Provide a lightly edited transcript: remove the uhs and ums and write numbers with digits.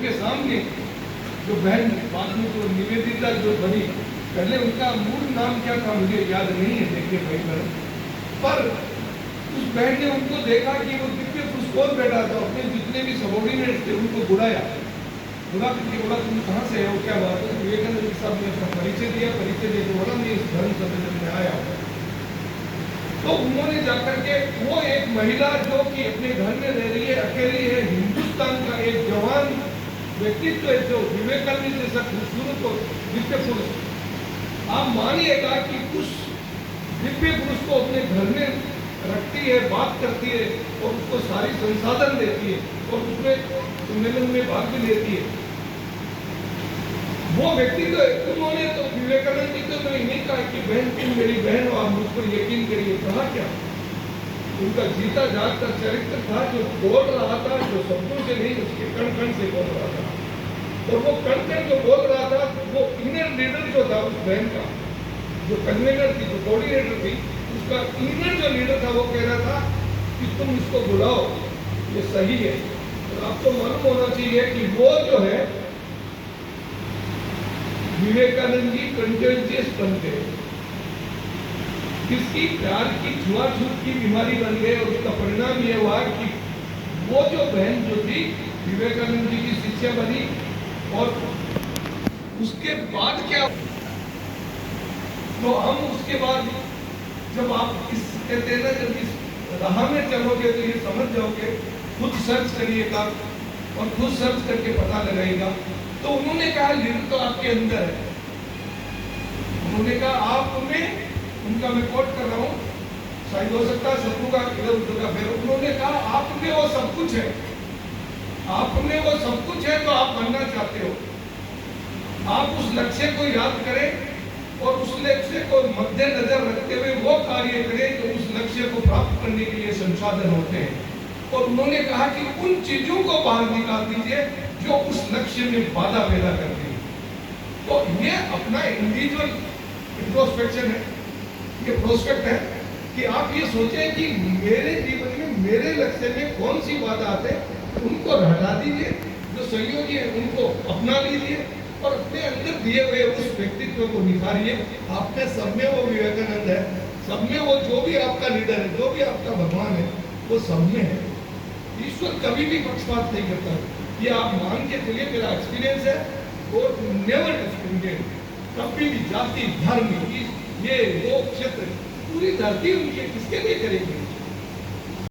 के सामने जो बहन बाद में जो निवेदिता जो बनी, पहले उनका मूल नाम क्या था मुझे याद नहीं है, देखिए भाई बहन, पर उस बहन ने उनको देखा कि वो दिव्य पुष्पोर बैठा था, अपने जितने भी सबॉर्डिनेट थे उनको बुलाया, बुला करके बोला तुम कहाँ से हो, क्या बात है। विवेकानंद साहब ने अपना परिचय दिया, परिचय देकर बोला मैं इस धर्म सम्मेलन में आया हूँ। तो उन्होंने जाकर के वो एक महिला जो कि अपने घर में रह रही है, अकेली है, हिंदुस्तान का एक जवान व्यक्तित्व है जो विवेकानंद जैसा खूबसूरत और दिव्य पुरुष, आप मानिएगा कि उस दिव्य पुरुष को अपने घर में रखती है, बात करती है और उसको सारी संसाधन देती है और उसमें सम्मेलन में भाग भी लेती है। वो व्यक्ति तो उन्होंने तो विवेकानंद जी तो नहीं कहा कि बहन तुम मेरी बहन हो, आप मुझ पर यकीन करिए, कहा क्या, उनका जीता जागता चरित्र था जो बोल रहा था, जो शब्दों से नहीं उसके कण कण से बोल रहा था। और वो कण कण जो बोल रहा था वो इनर लीडर जो था उस बहन का, जो कन्वीनर थी, जो कोऑर्डिनेटर थी, उसका इनर जो लीडर था वो कह रहा था कि तुम इसको बुलाओ, ये सही है। और आपको मालूम होना चाहिए कि वो जो है विवेकानंद जी कंटेंजियस बन गए, किसकी प्यार की छुआछूत की बीमारी बन गए और उसका परिणाम यह हुआ कि वो जो बहन जो थी विवेकानंद जी की शिष्या बनी। और उसके बाद क्या, तो हम उसके बाद जब आप इस कहते हैं ना, जब इस राह में चलोगे तो ये समझ जाओगे, खुद सर्च करिएगा और खुद सर्च करके पता लगाएगा। तो उन्होंने कहा लीडर तो आपके अंदर है, उन्होंने कहा आप में, उनका मैं कोट कर रहा हूँ, शायद हो सकता है शत्रु का इधर उधर का फेर, उन्होंने कहा आप में वो सब कुछ है, आप में वो सब कुछ है तो आप बनना चाहते हो, आप उस लक्ष्य को याद करें और उस लक्ष्य को मद्देनजर रखते हुए वो कार्य करें जो उस लक्ष्य को प्राप्त करने के लिए संसाधन होते हैं। और उन्होंने कहा कि उन चीजों को बाहर निकाल दीजिए जो उस लक्ष्य में बाधा पैदा करती है। तो ये अपना इंडिविजुअल इंट्रोस्पेक्शन है, ये प्रोस्पेक्ट है कि आप ये सोचें कि मेरे जीवन में मेरे लक्ष्य में कौन सी बाधा आते हैं, उनको हटा दीजिए, जो सहयोगी है उनको अपना लीजिए और अपने अंदर दिए हुए उस व्यक्तित्व को निखारिए। आप में सब में वो विवेकानंद है, सब में वो जो भी आपका लीडर है, जो भी आपका भगवान है, वो सब में है। ईश्वर कभी भी पक्षपात नहीं करता, ये आप मान के चलिए, मेरा एक्सपीरियंस है। और नेवर डिस्क्रिमिनेट, कभी भी जाति धर्म ये वो क्षेत्र पूरी धरती उनकी किसके लिए करेगी।